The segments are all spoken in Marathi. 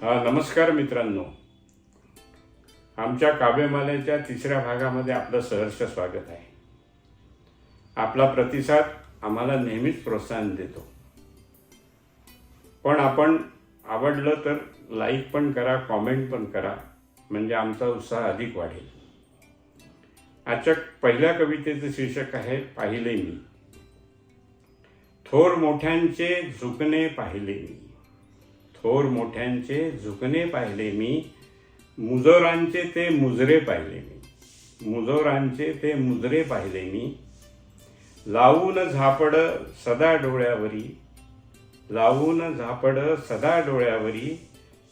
नमस्कार मित्रांनो, आमच्या काव्यमालेच्या तिसऱ्या भागामध्ये आपलं सहर्ष स्वागत आहे. आपला प्रतिसाद आम्हाला नेहमीच प्रोत्साहन देतो. पण आपण आवडलं तर लाईक पण करा, कॉमेंट पण करा, म्हणजे आमचा उत्साह अधिक वाढेल. आजच्या पहिल्या कवितेचं शीर्षक आहे पाहिले मी. थोर मोठ्यांचे झुकणे पाहिले मी, थोर मोठ्यांचे झुकणे पाहिले मी, मुजोरांचे ते मुजरे पाहिले मी, मुजोरांचे ते मुजरे पाहिले मी. लावून झापड सदा डोळ्यावरी, लावून झापड सदा डोळ्यावरी,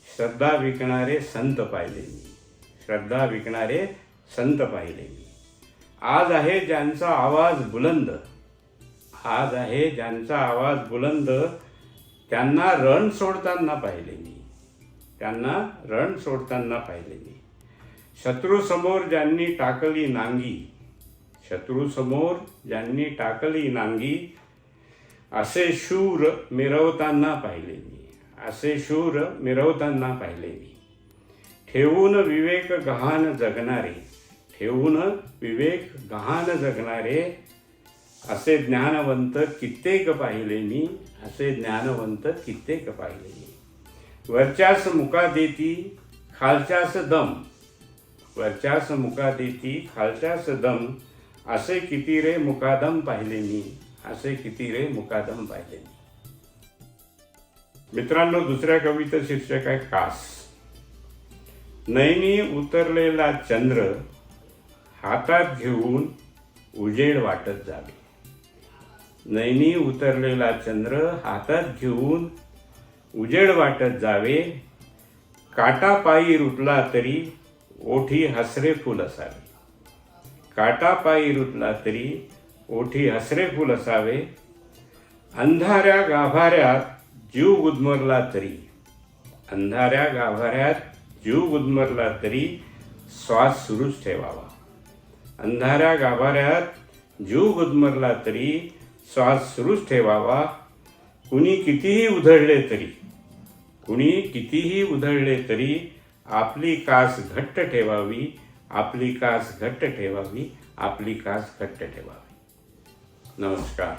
श्रद्धा विकणारे संत पाहिले मी, श्रद्धा विकणारे संत पाहिले मी. आज आहे ज्यांचा आवाज बुलंद, आज आहे ज्यांचा आवाज बुलंद, त्यांना रण सोडताना पाहिले मी, त्यांना रण सोडताना पाहिले मी. शत्रूसमोर ज्यांनी टाकली नांगी, शत्रूसमोर ज्यांनी टाकली नांगी, असे शूर मिरवताना पाहिले मी, असे शूर मिरवताना पाहिले मी. ठेवून विवेक गहाण जगणारे, ठेवून विवेक गहाण जगणारे, असे ज्ञानवंत कित्येक पाहिले मी, असे ज्ञानवंत कित्येक पाहिले मी. वरच्यास मुका देती खालच्यास दम, वरच्यास मुका देती खालच्यास दम, असे किती रे मुकादम पाहिले मी, असे किती रे मुकादम पाहिले मी. मित्रांनो, दुसऱ्या कवितेचं शीर्षक आहे कास. नैनी उतरलेला चंद्र हातात घेऊन उजेड वाटत जावे, नैनी उतरलेला चंद्र हातात घेऊन उजेड वाटत जावे. काटा पायी रुतला तरी ओठी हसरे फुल असावे, काटा पायी रुतला तरी ओठी हसरे फुल असावे. अंधाऱ्या गाभाऱ्यात जीव गुदमरला तरी, अंधाऱ्या गाभाऱ्यात जीव गुदमरला तरी, श्वास सुरूच ठेवावा. अंधाऱ्या गाभाऱ्यात जीव गुदमरला तरी, श्वास सुरूच ठेवावा. कुणी कितीही उधळले तरी, कुणी कितीही उधळले तरी, आपली कास घट्ट ठेवावी, आपली कास घट्ट ठेवावी, आपली कास घट्ट ठेवावी. नमस्कार.